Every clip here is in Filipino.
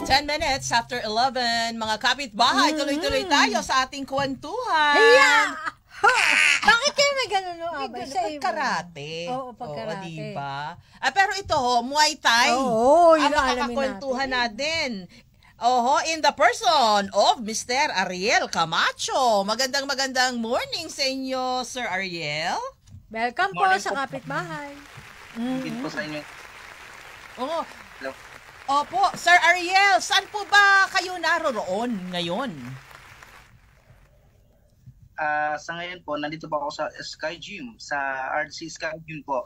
10 minutes after 11, mga kapitbahay, tuloy-tuloy tayo sa ating kwentuhan. Ayan! Bakit kayo may ganun no, Abay? Pagkarate. Oo, pagkarate. Diba? Pero ito, Muay Thai. Oo, yun ang ang alamin makakakwentuhan natin. In the person of Mr. Ariel Camacho. Magandang morning sa inyo, Sir Ariel. Welcome po sa kapitbahay. Good po sa inyo. Oo. Hello. Opo, Sir Ariel, saan po ba kayo naroroon ngayon? Sa ngayon po, nandito po ako sa Sky Gym, sa RC Sky Gym po.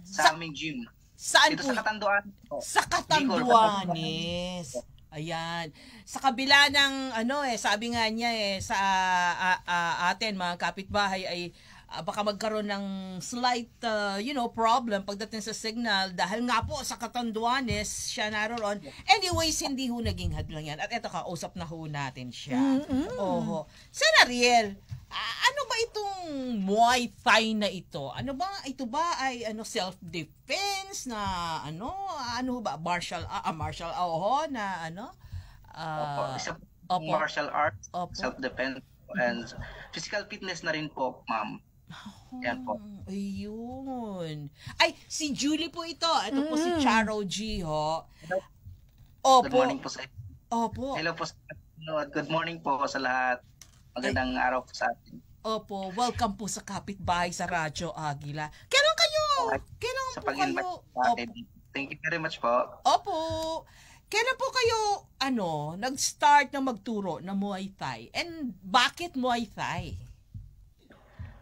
Sa aming gym. Saan dito po? Sa Catanduanes po. Sa Catanduanes. Ayan. Sa kabila ng sabi nga niya sa atin mga kapitbahay ay baka magkaroon ng slight problem pagdating sa signal dahil nga po sa Catanduanes siya naroon. Anyways, hindi ho naging hadlang yan. At eto, kausap na ho natin siya. Oho. Sir Ariel, ano ba itong Muay Thai na ito? Ito ba ay self-defense na ano ba martial na martial arts, self-defense and physical fitness na rin po, ma'am. Yan po. Ayun. Ay, si Julie po ito. Ito po si Charo G, ho. Good morning po sa inyo. Opo. Hello po sa good morning po sa lahat. Magandang araw po sa atin. Opo, welcome po sa kapitbahay sa Radyo Agila. Kailan sa po kayo? Thank you very much po. Opo. Kailan po kayo, nag-start na magturo ng Muay Thai? And bakit Muay Thai?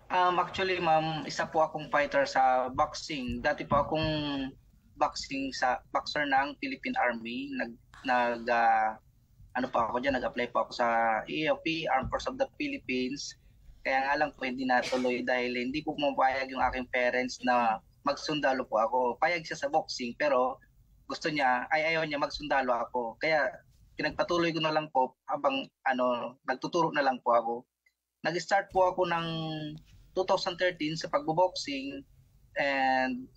Actually, ma'am, isa po akong fighter sa boxing. Dati po akong boxer ng Philippine Army. Nag-apply po ako sa AFP, Armed Forces of the Philippines. Kaya nga lang po hindi natuloy dahil hindi po pumapayag yung aking parents na magsundalo po ako. Payag siya sa boxing pero ayaw niya magsundalo ako. Kaya pinagpatuloy ko na lang po habang nagtuturo na lang po ako. Nag-start po ako ng 2013 sa pagbo-boxing and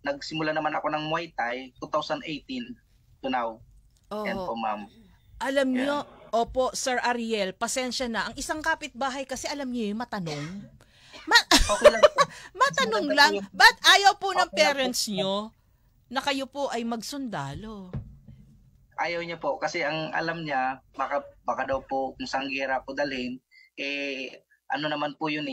nagsimula naman ako ng Muay Thai 2018 to now. Yan po, ma'am. Alam niyo, opo, Sir Ariel, pasensya na. Ang isang kapitbahay kasi alam niyo yung matanong. Okay lang po. Matanong lang, ba't ayaw po ng parents niyo na kayo po ay magsundalo? Ayaw niya po kasi ang alam niya, baka daw po kung sanggera po dalhin, naman po yun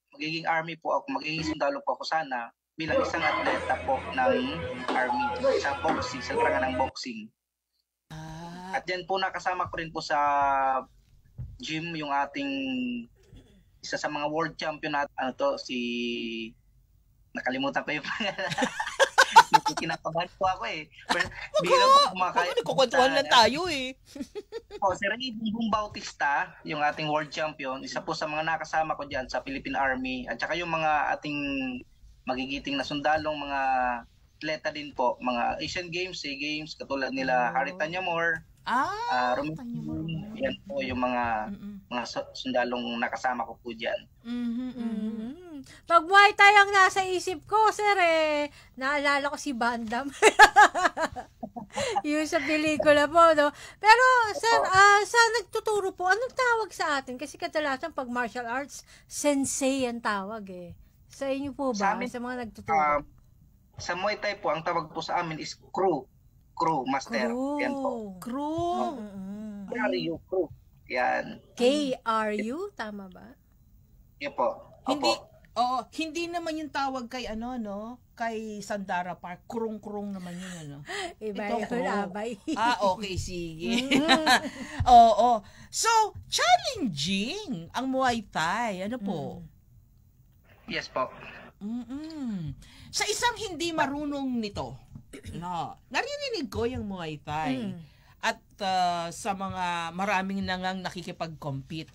magiging army po ako, magiging sundalo po ako sana bilang isang atleta po ng army sa boxing, sa larangan ng boxing. At yan po nakasama ko rin po sa gym yung ating isa sa mga world champion natin, nakalimutan ko yung pangalan. Kinakabahan po ako Nagkukwentuhan lang tayo si Ray Bumbong Bautista, yung ating world champion, isa po sa mga nakasama ko dyan sa Philippine Army at saka yung mga ating magigiting na sundalong mga atleta din po, mga Asian Games, SEA Games, katulad nila Harry Tanyamor, yan po yung mga sundalong nakasama ko po dyan. Pag Muay Thai ang nasa isip ko, sir, naalala ko si Van Damme. Yung sa pelikula po, no? Pero, sir, sa nagtuturo po, anong tawag sa atin? Kasi kadalasan pag martial arts, sensei ang tawag Sa inyo po ba? Sa mga nagtuturo? Sa Muay Thai po, ang tawag po sa amin is crew master. Yan po. Crew. KRU, crew. Yan. KRU, tama ba? Yan po. Hindi naman yung tawag kay kay Sandara Park. Kurung-kurung naman yun, Iba yun, abay. Okay, sige. Oo. So, challenging ang Muay Thai. Ano po? Yes po. Sa isang hindi marunong nito, naririnig ko yung Muay Thai. At sa mga maraming nangang nakikipag-compete.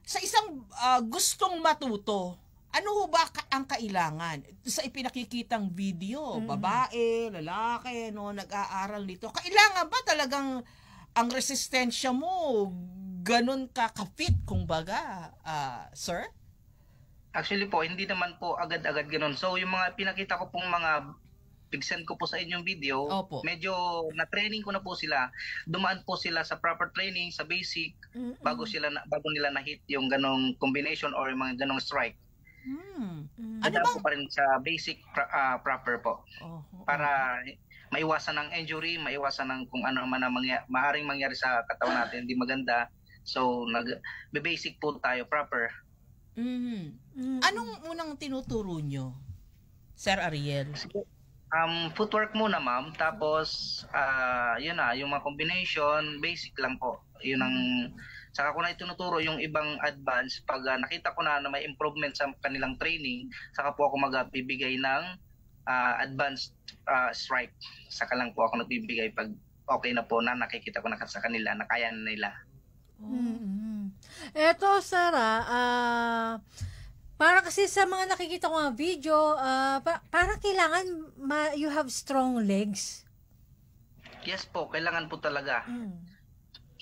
Sa isang gustong matuto, ano ho ba ang kailangan? Sa ipinakikitang video, babae, lalaki, nag-aaral nito. Kailangan ba talagang ang resistensya mo ganun ka-fit, kumbaga, sir? Actually po, hindi naman po agad-agad ganun. So, yung mga pinakita ko pong mga pig-send ko po sa inyong video, Opo. medyo na-training ko na po sila. Dumaan po sila sa proper training, sa basic, bago nila na-hit yung ganong combination or yung mga ganong strike. Ano bang po pa rin sa basic proper po. Para maiwasan ng injury, maiwasan ng kung ano man ang maaaring mangyari sa katawan natin, hindi maganda. So, basic po tayo, proper. Anong unang tinuturo nyo, Sir Ariel? Footwork muna, ma'am. Tapos, yun na, yung mga combination, basic lang po. Yun ang, saka ko na itinuturo yung ibang advance. Pag nakita ko na may improvement sa kanilang training, saka po ako magbibigay ng advanced strike. Saka lang po ako nagbibigay pag okay na po na nakikita ko na sa kanila, na kaya na nila. Eto, Sarah, para kasi sa mga nakikita ko nga video, para kailangan you have strong legs. Yes po, kailangan po talaga.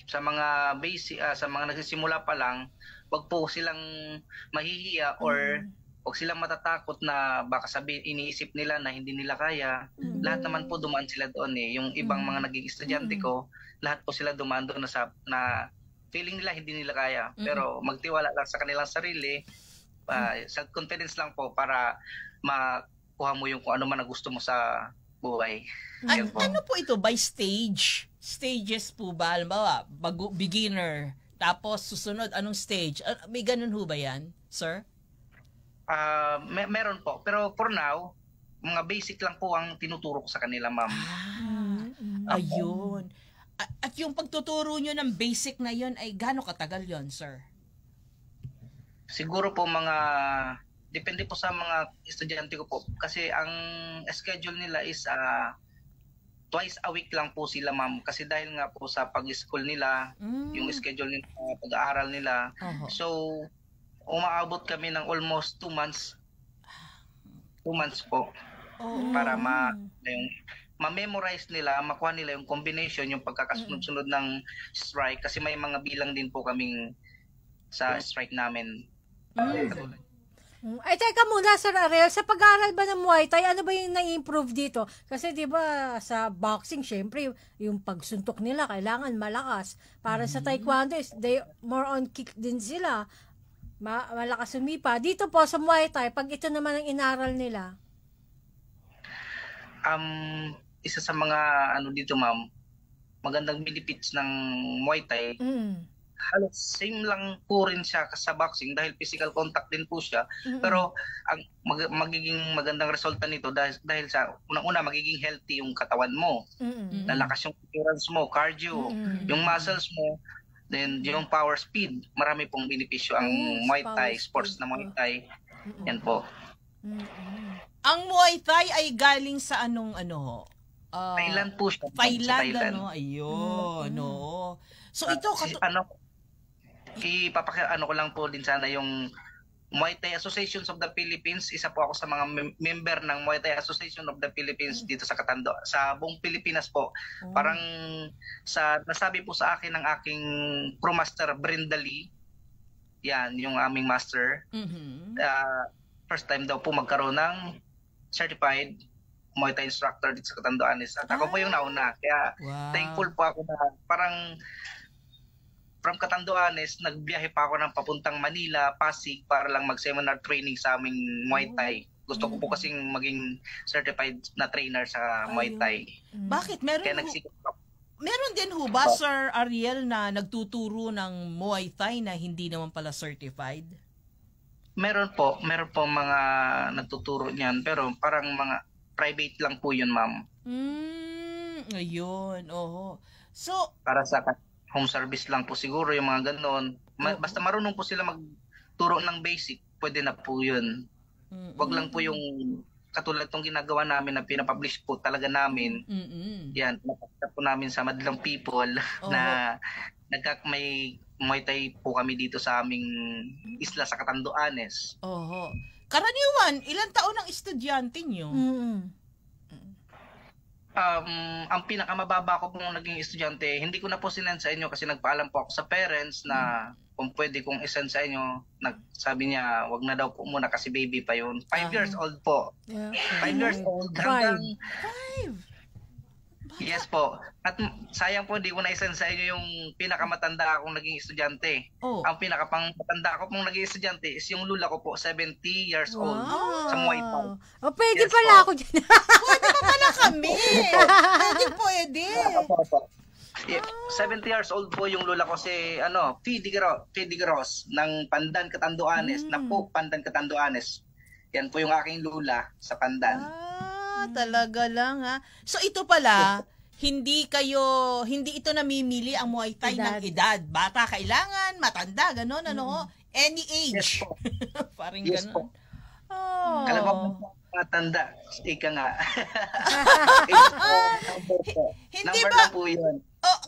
Sa mga basic, sa mga nagsisimula pa lang, wag po silang mahihiya or wag silang matatakot na baka iniisip nila na hindi nila kaya. Lahat naman po dumaan sila doon eh. Yung ibang mga naging estudyante ko, lahat po sila dumaan doon na feeling nila hindi nila kaya. Pero magtiwala lang sa kanilang sarili, self-confidence lang po para makuha mo yung kung ano man na gusto mo sa buhay. Ano po ito? By stage? Stages po ba? Halimbawa, beginner, tapos susunod, anong stage? May ganun ho ba yan, sir? Meron po. Pero for now, mga basic lang po ang tinuturo ko sa kanila, ma'am. Ayun. At yung pagtuturo nyo ng basic na yun ay gaano katagal yon, sir? Siguro po depende po sa mga estudyante ko po. Kasi ang schedule nila is twice a week lang po sila, ma'am. Kasi dahil nga po sa pag-school nila, yung schedule nila, pag-aaral nila. So, umaabot kami ng almost 2 months. 2 months po. Para ma-memorize nila, makuha nila yung combination, yung pagkakasunod-sunod ng strike. Kasi may mga bilang din po kaming sa strike namin. Ay, teka muna, Sir Ariel, sa pag-aaral ba ng Muay Thai, ano ba yung na-improve dito? Kasi di ba sa boxing, syempre, yung pagsuntok nila, kailangan malakas. Para sa Taekwondo, they more on kick din sila. Malakas sumipa. Dito po sa Muay Thai, pag ito naman ang inaral nila. Isa sa mga dito, ma'am, magandang benefits ng Muay Thai. Halos same lang po rin siya sa boxing dahil physical contact din po siya. Pero ang magiging magandang resulta nito dahil sa unang-una magiging healthy yung katawan mo. Lalakas yung endurance mo, cardio, yung muscles mo, then yung power speed. Marami pong benepisyo ang Muay Thai, sports na Muay Thai. Yan po. Ang Muay Thai ay galing sa Thailand po siya. Thailand. Ayun, So ito ko lang po din sana yung Muay Thai Association of the Philippines. Isa po ako sa mga member ng Muay Thai Association of the Philippines dito sa Katando, sa buong Pilipinas po. Parang nasabi po sa akin ng aking pro master Brenda Lee. Yan, yung aming master. First time daw po magkaroon ng certified Muay Thai instructor dito sa Catanduanes. At ako po yung nauna. Kaya thankful po ako na parang from Catanduanes, nagbiyahe pa ako ng papuntang Manila, Pasig para lang mag-seminar training sa aming Muay Thai. Gusto ko po kasing maging certified na trainer sa Muay Thai. Bakit? Meron din ho ba, Sir Ariel, na nagtuturo ng Muay Thai na hindi naman pala certified? Meron po mga nagtuturo niyan, pero parang mga private lang po yun, ma'am. Ayun, So, para sa home service lang po siguro yung mga ganon. Basta marunong po sila magturo ng basic, pwede na po yun. Wag lang po yung katulad ng ginagawa namin na pinapublish po talaga namin. Yan, napakita po namin sa madlang people na may Muay Thai po kami dito sa aming isla sa Catanduanes. Karaniwan, ilang taon ang estudyante nyo? Ang pinakamababa ko pong naging estudyante, hindi ko na po sinend sa inyo kasi nagpaalam po ako sa parents na kung pwede kong isend sa inyo. Sabi niya, wag na daw po muna kasi baby pa yun. 5 years old po. Yeah. 5 years old. Five. Yes po. At sayang po, di ko na isend sa inyo yung pinakamatanda akong naging estudyante. Oh. Ang pinakamatanda ko pong naging estudyante is yung lula ko po, 70 years old. Wow. Sa Muay Thai. O, pwede Yes pala po. ako dyan. Pwede pa pala kami. Pwede. Yeah, 70 years old po yung lula ko si Fidigros ng Pandan Catanduanes. Naku, Pandan Catanduanes. Yan po yung aking lula sa Pandan. Talaga lang ha. So ito pala, hindi ito namimili ang Muay Thai ng edad. Bata kailangan, matanda, gano'n, ano, any age. Yes po. Parang Yes gano'n. po. Oh. Alam mo, matanda. Ika nga. Hindi Number ba, lang po yun.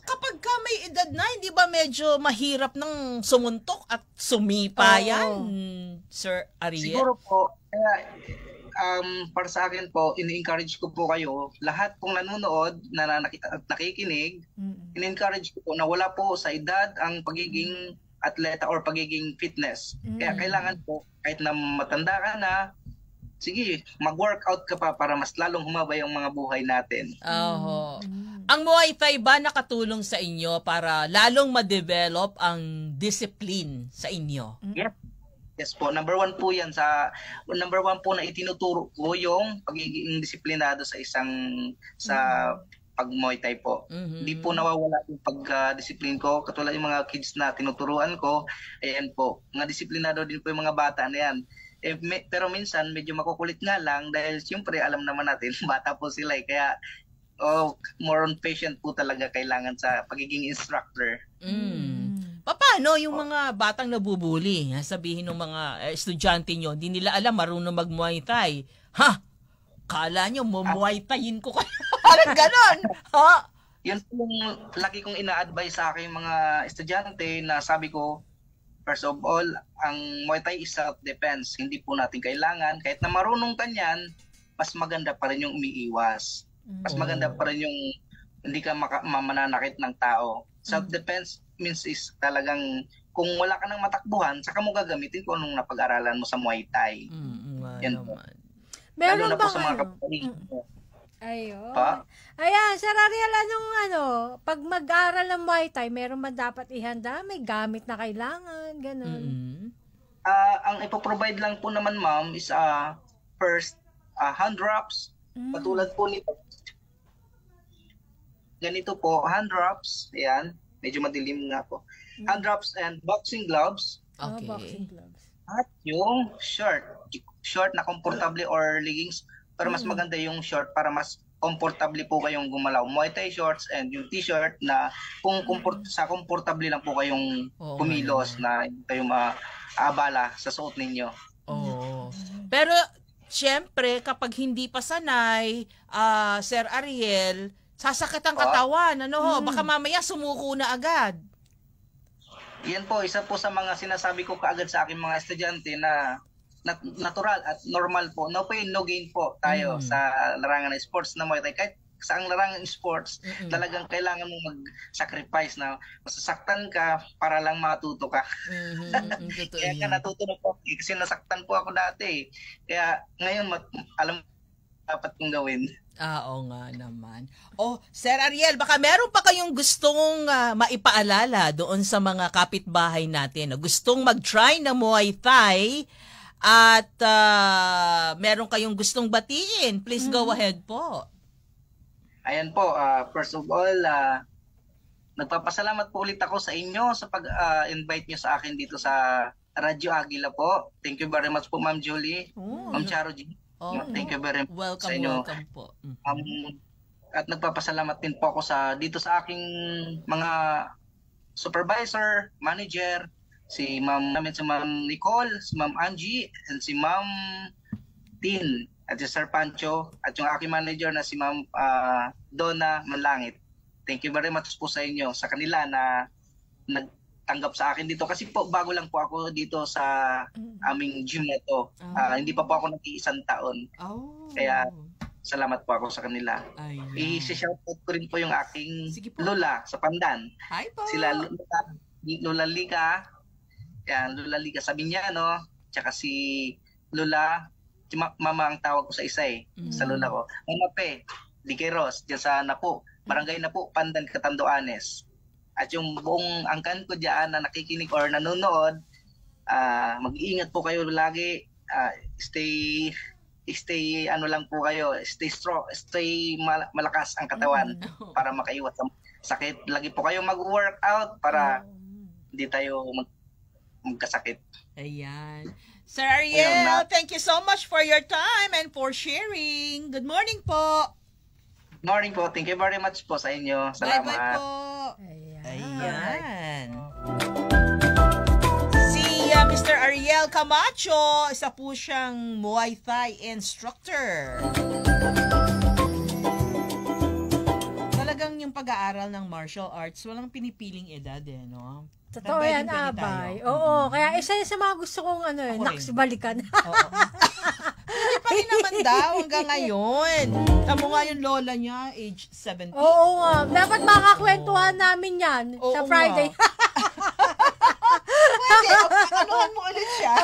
kapag ka may edad na, hindi ba medyo mahirap ng sumuntok at sumipa Oo. yan, Sir Ariel? Siguro po, para sa akin po, ini-encourage ko po kayo, lahat pong nanonood, na nakikinig, in-encourage ko po na wala po sa edad ang pagiging atleta or pagiging fitness. Kaya kailangan po, kahit na matanda ka na, sige, mag-workout ka pa para mas lalong humaba yung mga buhay natin. Oo. Ang Muay Thai ba nakatulong sa inyo para lalong ma-develop ang discipline sa inyo? Yes po, number one po po na itinuturo ko yung pagiging disiplinado sa pag-Muay Thai po. Hindi po nawawala yung pag-discipline ko. Katulad yung mga kids na tinuturuan ko, ayan po, mga disiplinado din po yung mga bata na yan. Pero minsan medyo makukulit nga lang dahil siyempre alam naman natin, bata po sila kaya more on patient po talaga kailangan sa pagiging instructor. Paano yung mga batang nabubuli? Sabihin ng mga estudyante nyo, hindi nila alam marunong mag-Muay Thai. Ha? Kala nyo, Muay Thayin ko kayo. Parang ganon. Ha? Yan po yung lagi kong ina-advise sa aking mga estudyante na sabi ko, first of all, ang Muay Thai is self-defense. Hindi po natin kailangan. Kahit na marunong ka niyan, mas maganda pa rin yung umiiwas. Mas maganda pa rin yung hindi ka mamananakit ng tao. Self-defense means is talagang kung wala ka nang matakbuhan, saka mo gagamitin kung anong napag-aralan mo sa Muay Thai. Yan po. Meron Lalo na po bang sa mga kapatid. Ayun. Pa? Ayan, Sir Ariel, pag mag-aral ng Muay Thai, meron ba dapat ihanda? May gamit na kailangan, ganun. Ang ipoprovide lang po naman, ma'am, is first, hand wraps. Patulad po nito. Ganito po, hand wraps. Ayan. Medyo madilim nga po. Hand wraps and boxing gloves. Okay. Boxing gloves. At yung short na comfortable or leggings. Pero mas maganda yung short para mas comfortable po kayong gumalaw. Muay Thai shorts and yung t-shirt na kung comfortable lang po kayong kumilos na hindi kayo maabala sa suot ninyo. Pero syempre kapag hindi pa sanay, Sir Ariel, sasakit ang katawan, baka mamaya sumuko na agad. Yan po, isa po sa mga sinasabi ko kaagad sa aking mga estudyante na natural at normal po. No pain, no gain po tayo sa larangan ng sports na Muay Thai. Kahit sa ang larangan ng sports, talagang kailangan mo mag-sacrifice na masasaktan ka para lang matuto ka. Kaya ka natuto na po kasi nasaktan po ako dati. Kaya ngayon, alam dapat kong gawin. Oo nga naman. Sir Ariel, baka meron pa kayong gustong maipaalala doon sa mga kapitbahay natin na gustong mag-try ng Muay Thai at meron kayong gustong batiin. Please go ahead po. Ayan po, first of all, nagpapasalamat po ulit ako sa inyo sa pag-invite nyo sa akin dito sa Radyo Agila po. Thank you very much po, Ma'am Julie, Ma'am Charo G. Thank you very much sa inyo. Welcome po. At nagpapasalamat din po ako dito sa aking mga supervisor, manager, si Ma'am Nicole, si Ma'am Angie, and si Ma'am Tin, at si Sir Pancho, at yung aking manager na si Ma'am Donna Manlangit. Thank you very much po sa inyo, sa kanila na nagtanggap sa akin dito. Kasi po, bago lang po ako dito sa aming gym na to. Hindi pa po ako nag-iisang taon. Kaya salamat po ako sa kanila. Ayan. I-shoutout ko rin po yung aking Sige po. lola sa Pandan. Hi po. Sila Lola Liga, yan, Lola Liga Sabiniano, tsaka si Lola, si Mama ang tawag ko sa isa sa lola ko. Mama Pe, Ligeros, dyan sa Napo, Barangay Napo, Pandan, Catanduanes. At yung buong angkan ko dyan na nakikinig or nanonood, mag-iingat po kayo lagi, stay ano lang po kayo, stay strong, stay malakas ang katawan para makaiwas sa sakit. Lagi po kayo mag-workout para hindi tayo magkasakit. Ayan. Sir Ariel, thank you so much for your time and for sharing. Good morning po. Morning po. Thank you very much po sa inyo. Salamat. Bye-bye po. Ayan. Si Mr. Ariel Camacho, isa po siyang Muay Thai instructor. Talagang yung pag-aaral ng martial arts, walang pinipiling edad no? Totoo yan, Abay. Oo, kaya isa yan sa mga gusto kong naksibalikan. Oo. Hindi pa rin naman daw hanggang ngayon. Tamo nga yung lola niya, age 70. Oo nga. Dapat makakwentuhan namin yan sa Friday. Pwede, anuhan mo ulit siya.